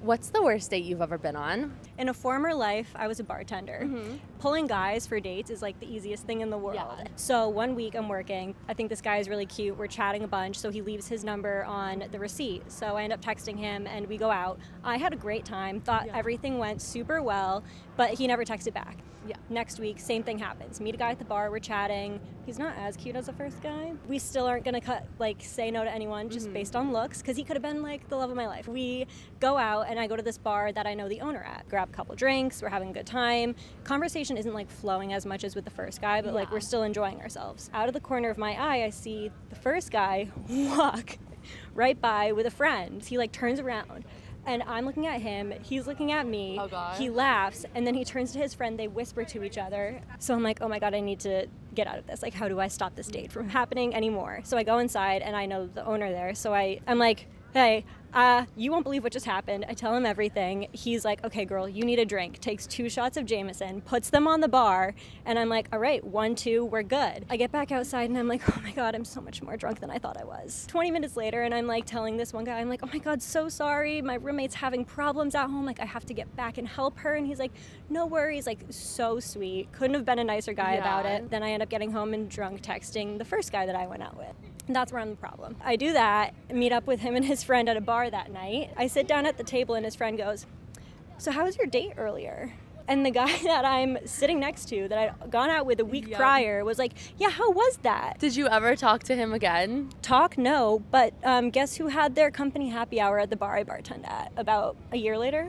What's the worst date you've ever been on? In a former life, I was a bartender. Pulling guys for dates is like the easiest thing in the world. Yeah. So one week I'm working. I think this guy is really cute. We're chatting a bunch, so he leaves his number on the receipt. So I end up texting him and we go out. I had a great time, thought everything went super well, but he never texted back. Yeah. Next week, same thing happens. Meet a guy at the bar, we're chatting. He's not as cute as the first guy. We still aren't gonna say no to anyone just based on looks, because he could have been like the love of my life. We go out and I go to this bar that I know the owner at. Grab a couple drinks, we're having a good time. Conversation isn't like flowing as much as with the first guy, but like we're still enjoying ourselves. Out of the corner of my eye, I see the first guy walk right by with a friend. He like turns around. And I'm looking at him, he's looking at me, he laughs, and then he turns to his friend, they whisper to each other. So I'm like, oh my God, I need to get out of this. Like, how do I stop this date from happening anymore? So I go inside, and I know the owner there, so I'm like, hey, you won't believe what just happened. I tell him everything. He's like, okay, girl, you need a drink. Takes 2 shots of Jameson, puts them on the bar, and I'm like, all right, 1, 2, we're good. I get back outside, and I'm like, oh my God, I'm so much more drunk than I thought I was. 20 minutes later, and I'm like telling this one guy, I'm like, oh my God, so sorry. My roommate's having problems at home. Like, I have to get back and help her. And he's like, no worries. Like, so sweet. Couldn't have been a nicer guy about it. Then I end up getting home and drunk texting the first guy that I went out with. And that's where I'm the problem. I do that, meet up with him and his friend at a bar that night. I sit down at the table and his friend goes, so how was your date earlier? And the guy that I'm sitting next to, that I'd gone out with a week prior, was like, yeah, how was that? Did you ever talk to him again? Talk, no, but guess who had their company happy hour at the bar I bartend at about a year later?